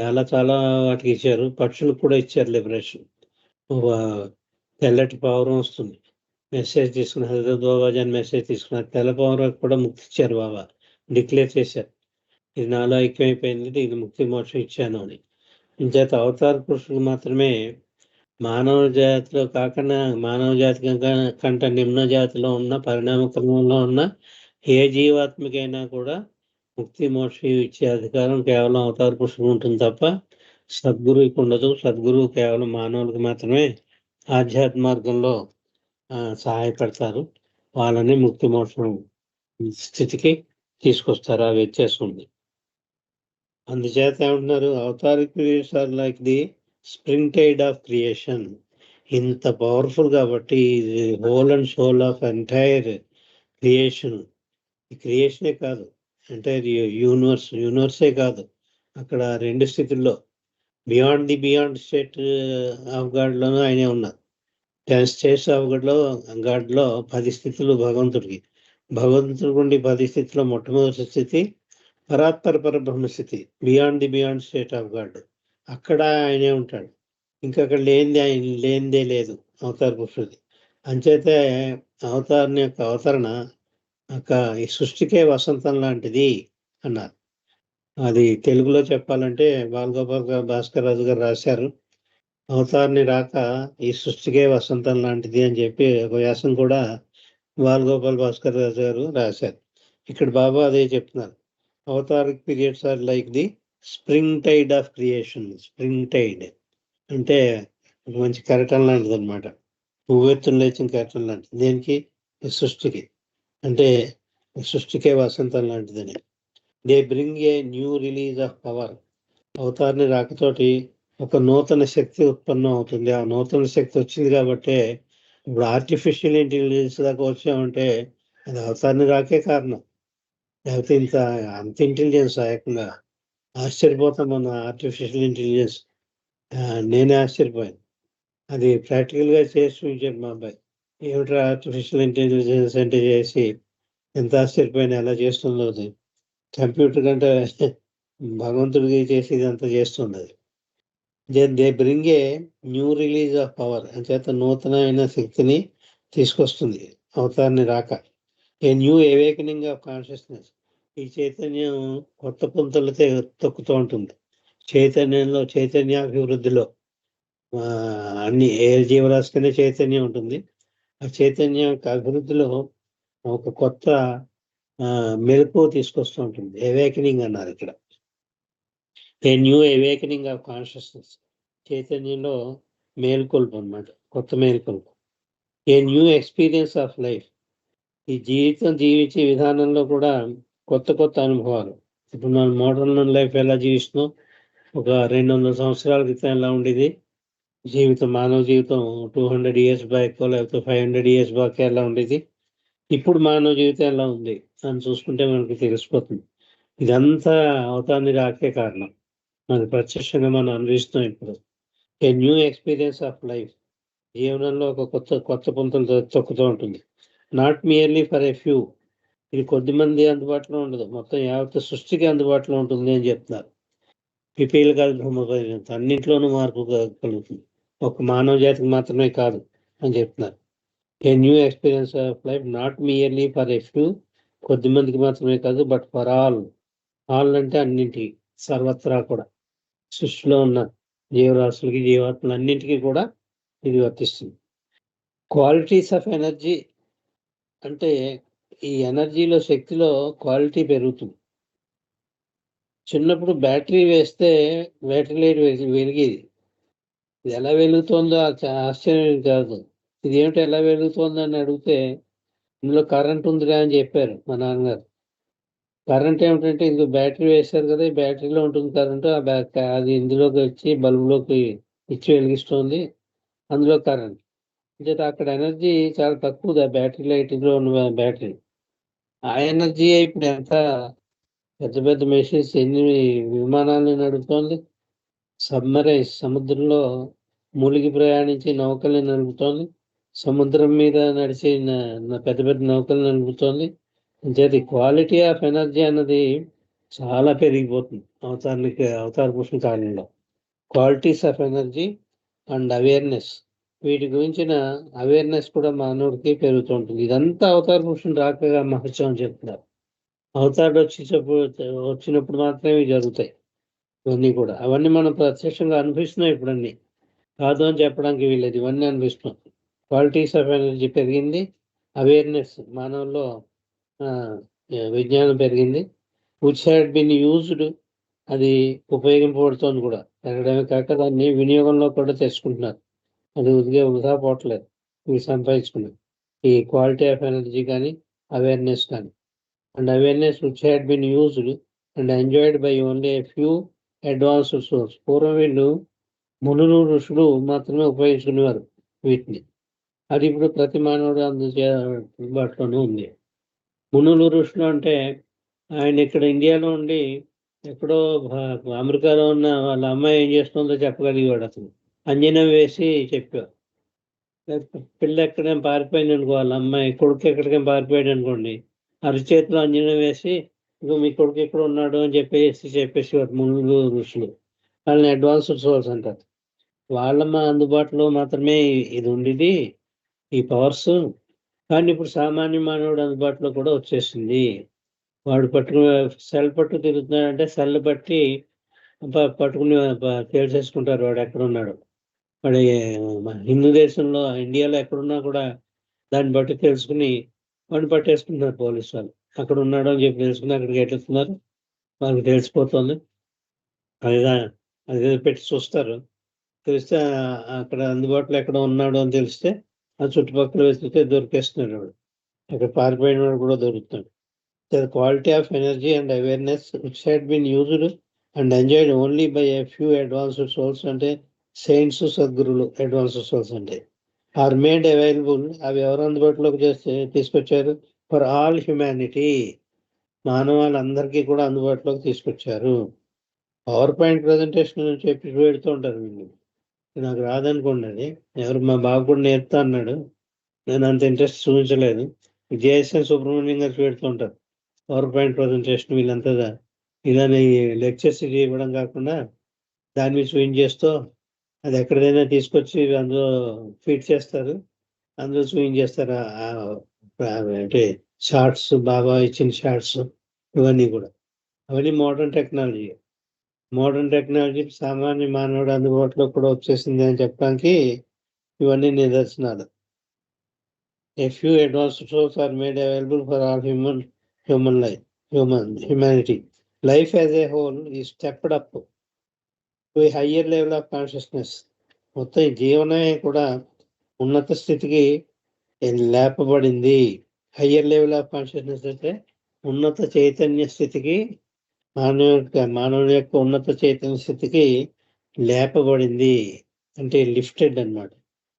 అలా చాలా వాటికి ఇచ్చారు. పక్షులకు కూడా ఇచ్చారు లిబరేషన్. తెల్లటి పావురం వస్తుంది, మెసేజ్ తీసుకుని హజరత్ బాబాజీ అని మెసేజ్ తీసుకున్నారు. తెల్ల పావురం కూడా ముక్తి ఇచ్చారు బాబా, డిక్లేర్ చేశారు. ఇది నాలో ఐక్యమైపోయింది, ఇది ముక్తి మోక్షం ఇచ్చాను అని. ఇంచేత అవతార పురుషులు మాత్రమే మానవ జాతిలో కాకుండా మానవ జాతి కంటే నిమ్న జాతిలో ఉన్న పరిణామ క్రమంలో ఉన్న ఏ జీవాత్మకైనా కూడా ముక్తి మోక్షం ఇచ్చే అధికారం కేవలం అవతార పురుషులు ఉంటుంది తప్ప సద్గురువుకి ఉండదు. సద్గురువు కేవలం మానవులకు మాత్రమే ఆధ్యాత్మ మార్గంలో సహాయపడతారు. వాళ్ళని ముక్తి మోక్షం స్థితికి తీసుకొస్తారు. ఆ వ్యత్యాసం ఉంది. అందుచేత ఏమంటున్నారు, avataric periods are like the spring tide of creation. ఇంత పవర్ఫుల్ కాబట్టి ఇది whole and soul of entire creation. ఈ క్రియేషనే కాదు, ఎంటైర్ యూనివర్సే కాదు. అక్కడ 2 స్థితుల్లో బియాండ్ స్టేట్ ఆఫ్ గాడ్లోనూ ఆయనే ఉన్నారు. 10 స్టేట్స్ ఆఫ్ గాడ్లో 10 స్థితులు భగవంతుడికి. భగవంతుడికి ఉండి 10 స్థితిలో మొట్టమొదటి స్థితి పరాత్పర పరబ్రహ్మస్థితి, బియాండ్ స్టేట్ ఆఫ్ గాడ్. అక్కడ ఆయనే ఉంటాడు. ఇంకా అక్కడ లేనిదే లేదు అవతార పురుషుడి. అంచేతే అవతారణ యొక్క అవతరణ ఈ సృష్టికే వసంతం లాంటిది అన్నారు. అది తెలుగులో చెప్పాలంటే బాలగోపాల్ భాస్కర్ రాజు గారు రాశారు. అవతారణ రాక ఈ సృష్టికే వసంతం లాంటిది అని చెప్పి ఒక వ్యాసం కూడా బాలగోపాల్ భాస్కర్ రాజు గారు రాశారు. ఇక్కడ బాబా అదే చెప్తున్నారు. Avataric periods are like the spring tide of creation. Spring tide అంటే మంచి కెరటం లాంటిది అనమాట. పువ్వెత్తున లేచిన కెరటం లాంటిది. దేనికి? సృష్టికి. అంటే సృష్టికే వసంతం లాంటిదని. They bring a new release of power. అవతారిని రాకతోటి ఒక నూతన శక్తి ఉత్పన్నం అవుతుంది. ఆ నూతన శక్తి వచ్చింది కాబట్టి ఇప్పుడు ఆర్టిఫిషియల్ ఇంటెలిజెన్స్ దాకా వచ్చామంటే అది అవతారిని రాకే కారణం. లేకపోతే అంత ఇంటెలిజెన్స్ ఏకంగా ఆశ్చర్యపోతాం మన ఆర్టిఫిషియల్ ఇంటెలిజెన్స్. నేనే ఆశ్చర్యపోయాను. అది ప్రాక్టికల్గా చేసి చూపించాడు మా అబ్బాయి. ఏమిటో ఆర్టిఫిషియల్ ఇంటెలిజెన్స్ అంటే చేసి ఎంత ఆశ్చర్యపోయినా ఎలా చేస్తుందో. అది కంప్యూటర్ కంటే భగవంతుడికి చేసేది అంత చేస్తుంది. అది they bring a new release of power. అంచేత నూతనమైన శక్తిని తీసుకొస్తుంది అవతారిని రాక. ఏ న్యూ అవేకనింగ్ ఆఫ్ కాన్షియస్నెస్. ఈ చైతన్యం కొత్త పుంతలు తొక్కుతూ ఉంటుంది. చైతన్యాభివృద్ధిలో అన్ని ఏ జీవరాశికైనా చైతన్యం ఉంటుంది. ఆ చైతన్యం యొక్క అభివృద్ధిలో ఒక కొత్త మెరుపు తీసుకొస్తూ ఉంటుంది. అవేకనింగ్ అన్నారు ఇక్కడ. A new awakening of consciousness. చైతన్యంలో మేల్కొల్పు అన్నమాట, కొత్త మేల్కొల్పు. A new experience of life. ఈ జీవితం జీవించే విధానంలో కూడా కొత్త అనుభవాలు. ఇప్పుడు మనం మోడర్న్ లైఫ్ ఎలా జీవిస్తున్నాం, ఒక 200 సంవత్సరాల క్రితం ఎలా ఉండేది జీవితం, మానవ జీవితం 200 years బ్యాక్ లేకపోతే 500 years బ్యాక్ ఎలా ఉండేది, ఇప్పుడు మానవ జీవితం ఎలా ఉంది అని చూసుకుంటే మనకి తెలిసిపోతుంది. ఇదంతా అవతారిని రాకే కారణం. మనకి ప్రత్యక్షంగా మనం అనుభవిస్తున్నాం ఇప్పుడు. ఏ న్యూ ఎక్స్పీరియన్స్ ఆఫ్ లైఫ్. జీవనంలో ఒక కొత్త పుంతలు తొక్కుతూ ఉంటుంది. Not merely for a few. ఇది కొద్దిమంది అందుబాటులో ఉండదు, మొత్తం యావత్ సృష్టికి అందుబాటులో ఉంటుంది అని చెప్తున్నారు. పిపీలు కాదు, బ్రహ్మపరిణత అన్నింటిలోనూ మార్పు కలుగుతుంది, ఒక మానవ జాతికి మాత్రమే కాదు అని చెప్తున్నారు. A new experience of life not merely for a few. కొద్దిమందికి మాత్రమే కాదు, బట్ ఫర్ ఆల్. ఆల్ అంటే అన్నింటికి, సర్వత్రా కూడా సృష్టిలో ఉన్న జీవరాశులకి జీవాత్మలు అన్నింటికీ కూడా ఇది వర్తిస్తుంది. క్వాలిటీస్ ఆఫ్ ఎనర్జీ అంటే ఈ ఎనర్జీలో, శక్తిలో క్వాలిటీ పెరుగుతుంది. చిన్నప్పుడు బ్యాటరీ వేస్తే బ్యాటరీ లైట్ వెలిగేది. ఇది ఎలా వెలుగుతుందో ఆశ్చర్యం కాదు. ఇది ఏమిటో ఎలా వెలుగుతుందో అని అడిగితే ఇందులో కరెంట్ ఉందిరా అని చెప్పారు మా నాన్నగారు. కరెంట్ ఏమిటంటే ఇందులో బ్యాటరీ వేశారు కదా, ఈ బ్యాటరీలో ఉంటుంది కరెంటు. అది ఇందులోకి వచ్చి బల్బులోకి ఇచ్చి వెలిగిస్తుంది, అందులో కరెంట్. అంటే అక్కడ ఎనర్జీ చాలా తక్కువ బ్యాటరీ లైట్లో ఉన్న బ్యాటరీ. ఆ ఎనర్జీ ఇప్పుడు ఎంత పెద్ద మెషిన్స్, ఎన్ని విమానాలను నడుపుతోంది. సబ్మరైజ్, సముద్రంలో మునిగి ప్రయాణించి నౌకల్ని నడుపుతోంది. సముద్రం మీద నడిచే పెద్ద నౌకలు నడుపుతోంది. అంచేది క్వాలిటీ ఆఫ్ ఎనర్జీ అన్నది చాలా పెరిగిపోతుంది. అవతార పురుషుని కాలంలో. Qualities of energy and awareness, వీటి గురించిన అవేర్నెస్ కూడా మానవుడికి పెరుగుతూ ఉంటుంది. ఇదంతా అవతార పురుషుని రాకగా మహత్యం అని చెప్తున్నారు. అవతారుడు వచ్చినప్పుడు మాత్రమే ఇవి జరుగుతాయి. ఇవన్నీ కూడా అవన్నీ మనం ప్రత్యక్షంగా అనిపిస్తున్నాం. ఇప్పుడు అన్ని కాదు అని చెప్పడానికి వీలేదు, ఇవన్నీ అనిపిస్తున్నాం. క్వాలిటీస్ ఆఫ్ ఎనర్జీ పెరిగింది, అవేర్నెస్ మానవుల్లో విజ్ఞానం పెరిగింది. విచ్ హ్యాడ్ బిన్ యూజ్డ్, అది ఉపయోగింపబడుతోంది కూడా. పెరగడమే కాక దాన్ని వినియోగంలో కూడా తెచ్చుకుంటున్నారు. అది వృధా పోవట్లేదు, ఇవి సంపాదించుకున్నాం. ఈ క్వాలిటీ ఆఫ్ ఎనర్జీ కానీ అవేర్నెస్ కానీ. And awareness which had been used and enjoyed by only a few advanced souls. పూర్వం వీళ్ళు మునులు ఋషులు మాత్రమే ఉపయోగించుకునేవారు వీటిని. అది ఇప్పుడు ప్రతి మానవుడు అందుబాటులోనే ఉంది. మునులు ఋషులు అంటే ఆయన ఇక్కడ ఇండియాలో ఉండి ఎక్కడో అమెరికాలో ఉన్న వాళ్ళ అమ్మాయి ఏం చేస్తుందో చెప్పగలిగేవాడు. అతను అంజనం వేసి చెప్పారు. పిల్ల ఎక్కడేం పారిపోయింది అనుకో, వాళ్ళ అమ్మాయి కొడుకు ఎక్కడికేం పారిపోయాడు అనుకోండి, అరిచేతిలో అంజనం వేసి ఇంకో మీ కొడుకు ఎక్కడ ఉన్నాడు అని చెప్పేసి మునులు ఋషులు. వాళ్ళని అడ్వాన్స్డ్ సోల్స్ అంటారు. వాళ్ళ అందుబాటులో మాత్రమే ఇది ఉండేది, ఈ పవర్స్. కానీ ఇప్పుడు సామాన్య మానవుడు అందుబాటులో కూడా వచ్చేసింది. వాడు సెల్ పట్టు తిరుగుతున్నాడంటే సెల్ బట్టి పట్టుకుని తేల్చేసుకుంటారు వాడు ఎక్కడ ఉన్నాడు. వాడు హిందూ దేశంలో ఇండియాలో ఎక్కడున్నా కూడా దాన్ని బట్టి తెలుసుకుని వాడిని పట్టేసుకుంటున్నారు పోలీసు వాళ్ళు. అక్కడ ఉన్నాడు అని చెప్పి తెలుసుకుని అక్కడికి ఎట్లుతున్నారు, వాళ్ళకి తెలిసిపోతుంది. అది పెట్టి చూస్తారు. తెలిస్తే అక్కడ అందుబాటులో ఎక్కడ ఉన్నాడు అని తెలిస్తే ఆ చుట్టుపక్కల వెతికితే దొరికేస్తున్నాడు వాడు. అక్కడ పారిపోయిన వాడు కూడా దొరుకుతున్నాడు. Quality of energy and awareness which had been used and enjoyed only by a few advanced souls, అంటే సెయింట్స్, సద్గురులు అడ్వాన్స్డ్ సోల్స్ అంటే, ఆర్ మేడ్ అవైలబుల్. అవి ఎవరు అందుబాటులోకి తీసుకొచ్చారు? ఫర్ ఆల్ హ్యుమానిటీ, మానవాళ్ళందరికీ కూడా అందుబాటులోకి తీసుకొచ్చారు. పవర్ పాయింట్ ప్రజెంటేషన్ అని చెప్పి పెడుతూ ఉంటారు వీళ్ళు. నాకు రాదనుకోండి, అది ఎవరు మా బాబు కూడా నేర్పుతా అన్నాడు, నేను అంత ఇంట్రెస్ట్ చూపించలేదు. జేఎస్ఎన్ సుబ్రహ్మణ్యం గారు పెడుతూ ఉంటారు పవర్ పాయింట్ ప్రజెంటేషన్. వీళ్ళంతా ఇలానే లెక్చర్స్ ఇవ్వడం కాకుండా దాని మీద స్వింగ్ చేస్తూ అది ఎక్కడైనా తీసుకొచ్చి అందులో ఫీడ్ చేస్తారు, అందులో స్వింగ్ చేస్తారు. అంటే షార్ట్స్, బాబా ఇచ్చిన షార్ట్స్, ఇవన్నీ కూడా అవన్నీ మోడర్న్ టెక్నాలజీ. మోడర్న్ టెక్నాలజీ సామాన్య మానవుడు అందుబాటులో కూడా వచ్చేసింది అని చెప్పడానికి ఇవన్నీ నిదర్శనాలు. A few advanced souls are made available for all humanity. Life as a whole is stepped up to a higher level of consciousness. మొత్తం జీవనమే కూడా ఉన్నత స్థితికి లేపబడింది. హయ్యర్ లెవెల్ ఆఫ్ కాన్షియస్నెస్ అంటే ఉన్నత చైతన్య స్థితికి, మానవుని యొక్క ఉన్నత చైతన్య స్థితికి లేపబడింది. అంటే లిఫ్టెడ్ అన్నమాట,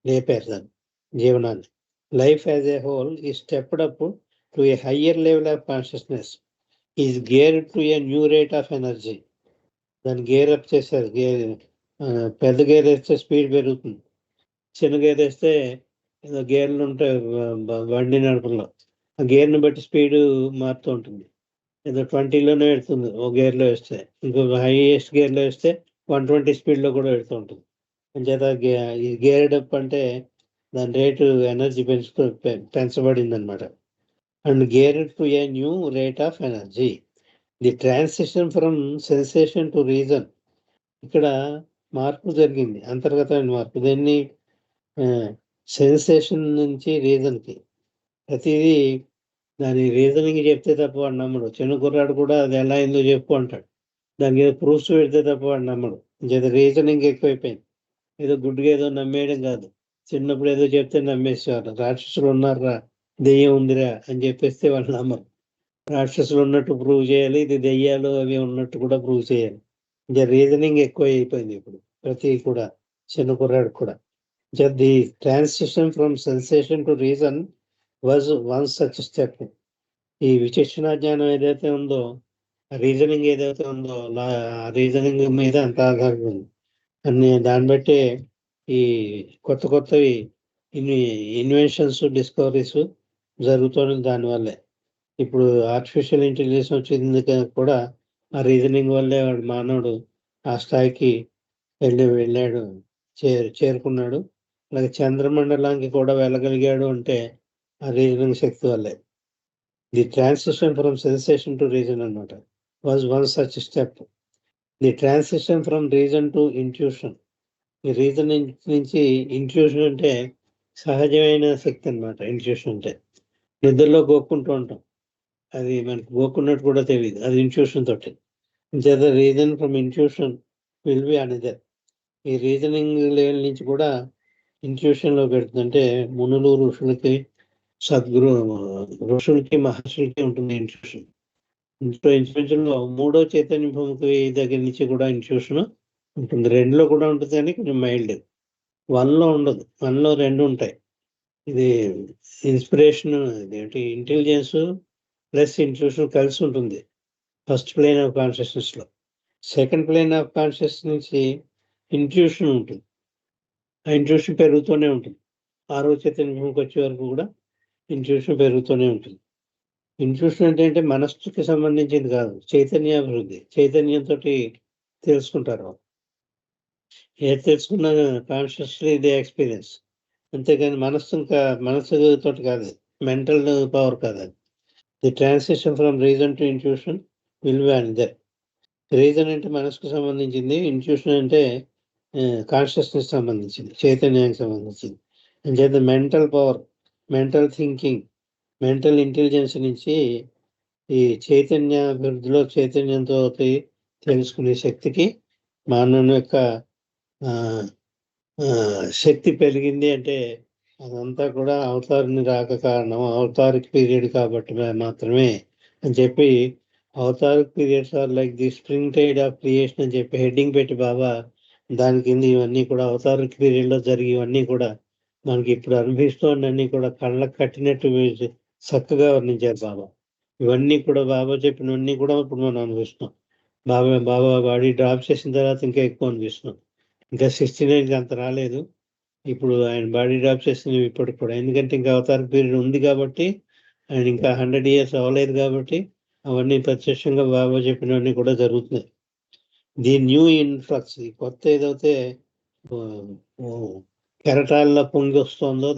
లేపారు దాన్ని జీవనాన్ని. Life as a whole is stepped up to a higher level of consciousness, is geared to a new rate of energy. దాన్ని గేర్ అప్ చేశారు. పెద్ద గేర్ వేస్తే స్పీడ్ పెరుగుతుంది, చిన్న గేర్ వేస్తే గేర్లు ఉంటాయి బండి నడపడంలో, ఆ గేర్ని బట్టి స్పీడ్ మారుతూ ఉంటుంది. ఏదో 20లోనే పెడుతుంది ఓ గేర్లో వేస్తే, ఇంకో హైయెస్ట్ గేర్లో వేస్తే 120 స్పీడ్లో కూడా పెడుతూ ఉంటుంది. అంచేత ఈ గేర్ అప్ అంటే దాని రేటు ఎనర్జీ పెంచబడింది అనమాట. And geared to a new rate of energy. The transition from sensation to reason. ఇక్కడ మార్పు జరిగింది, అంతర్గతమైన మార్పు. దీన్ని సెన్సేషన్ నుంచి రీజన్కి. ప్రతిదీ దాని రీజనింగ్ చెప్తే తప్ప వాడు నమ్మడు. చిన్న కుర్రాడు కూడా అది ఎలా అయిందో చెప్పు అంటాడు, దానికి ఏదో ప్రూఫ్స్ పెడితే తప్ప వాడు నమ్మడు. రీజనింగ్ ఎక్కువైపోయింది. ఏదో గుడ్డుగా ఏదో నమ్మేయడం కాదు, చిన్నప్పుడు ఏదో చెప్తే నమ్మేసేవారు. రాక్షసులు ఉన్నారా, దెయ్యం ఉందిరా అని చెప్పేస్తే వాళ్ళు నమ్మరు. రాక్షసులు ఉన్నట్టు ప్రూవ్ చేయాలి, ఇది దెయ్యాలు అవి ఉన్నట్టు కూడా ప్రూవ్ చేయాలి. ఇంకా రీజనింగ్ ఎక్కువ అయిపోయింది ఇప్పుడు ప్రతి కూడా, చిన్న కుర్రాడు కూడా. The transition from sensation to reason was one such step. ఈ విచక్షణ జ్ఞానం ఏదైతే ఉందో, రీజనింగ్ ఏదైతే ఉందో, రీజనింగ్ మీద అంత ఆధారం ఉంది. అన్ని దాన్ని బట్టే ఈ కొత్తవి ఇన్వెన్షన్స్, డిస్కవరీస్ జరుగుతుంది. దానివల్లే ఇప్పుడు ఆర్టిఫిషియల్ ఇంటెలిజెన్స్ వచ్చింది కూడా ఆ రీజనింగ్ వల్లే వాడు మానవుడు ఆ స్థాయికి వెళ్ళాడు, చేరుకున్నాడు. అలాగే చంద్రమండలానికి కూడా వెళ్ళగలిగాడు అంటే ఆ రీజనింగ్ శక్తి వల్లే. The transition from sensation to reason అన్నమాట was one such step. The transition from reason to intuition. ఈ రీజన్ నుంచి ఇంట్యూషన్ అంటే సహజమైన శక్తి అన్నమాట. ఇంట్యూషన్ అంటే నిద్రలో గోక్కుంటూ ఉంటాం, అది మనకు గోక్కున్నట్టు కూడా తెలియదు, అది ఇంట్యూషన్ తోటి. ఇంచేత reason from intuition will be another. ఈ రీజనింగ్ లెవెల్ నుంచి కూడా ఇంట్యూషన్లో పెడుతుందంటే మునులు ఋషులకి ఋషులకి మహర్షులకి ఉంటుంది ఇంట్యూషన్. ఇంచుమించులో మూడో చైతన్య భూమికి దగ్గర నుంచి కూడా ఇంట్యూషన్ ఉంటుంది. రెండులో కూడా ఉంటుంది కానీ కొంచెం మైల్డ్. వన్లో ఉండదు, వన్లో రెండు ఉంటాయి. ఇది ఇన్స్పిరేషన్, ఇదేంటి ఇంటెలిజెన్స్ ప్లస్ ఇంట్యూషన్ కలిసి ఉంటుంది ఫస్ట్ ప్లేన్ ఆఫ్ కాన్షియస్నెస్లో. సెకండ్ ప్లేన్ ఆఫ్ కాన్షియస్నెస్ నుంచి ఇంట్యూషన్ ఉంటుంది. ఆ ఇంట్యూషన్ పెరుగుతూనే ఉంటుంది. ఆరో చైతన్య భూమికి వచ్చే వరకు కూడా ఇంట్యూషన్ పెరుగుతూనే ఉంటుంది. ఇంట్యూషన్ అంటే మనస్సుకి సంబంధించింది కాదు, చైతన్యాభివృద్ధి. చైతన్యంతో తెలుసుకుంటారు. ఏది తెలుసుకున్నా కాన్షియస్లీ దే ఎక్స్పీరియన్స్. అంతేగాని మనస్సు తోటి కాదు, మెంటల్ పవర్ కాదు అది. The transition from reason to intuition will be another. Reason అంటే మనసుకు సంబంధించింది, ఇంట్యూషన్ అంటే కాన్షియస్నెస్ సంబంధించింది, చైతన్యానికి సంబంధించింది. అంచేత mental power, mental thinking, mental intelligence నుంచి ఈ చైతన్యాభివృద్ధిలో చైతన్యంతో తెలుసుకునే శక్తికి మానవుని యొక్క శక్తి పెరిగింది అంటే అదంతా కూడా అవతారిని రాక కారణం, అవతారిక్ పీరియడ్ కాబట్టి మాత్రమే అని చెప్పి, avataric periods are like the spring tide of creation అని చెప్పి హెడ్డింగ్ పెట్టి బాబా దాని కింద ఇవన్నీ కూడా అవతారిక్ పీరియడ్లో జరిగి ఇవన్నీ కూడా మనకి ఇప్పుడు అనిపిస్తోందన్నీ కూడా కళ్ళకు కట్టినట్టు చక్కగా వర్ణించారు బాబా. ఇవన్నీ కూడా బాబా చెప్పినవన్నీ కూడా ఇప్పుడు మనం అనిపిస్తున్నాం. బాబా బాడీ డ్రాప్ చేసిన తర్వాత ఇంకా ఎక్కువ అనిపిస్తున్నాం. ఇంకా 69కి అంత రాలేదు. ఇప్పుడు ఆయన బాడీ డ్రాప్ చేసినవి ఇప్పటికి కూడా, ఎందుకంటే ఇంకా అవతార పీరియడ్ ఉంది కాబట్టి, ఆయన ఇంకా 100 years అవ్వలేదు కాబట్టి అవన్నీ ప్రత్యక్షంగా బాబా చెప్పినవన్నీ కూడా జరుగుతున్నాయి. ది న్యూ ఇన్ఫ్లక్స్, ఈ కొత్త ఏదైతే కెరటాల్లో పొంగి వస్తుందో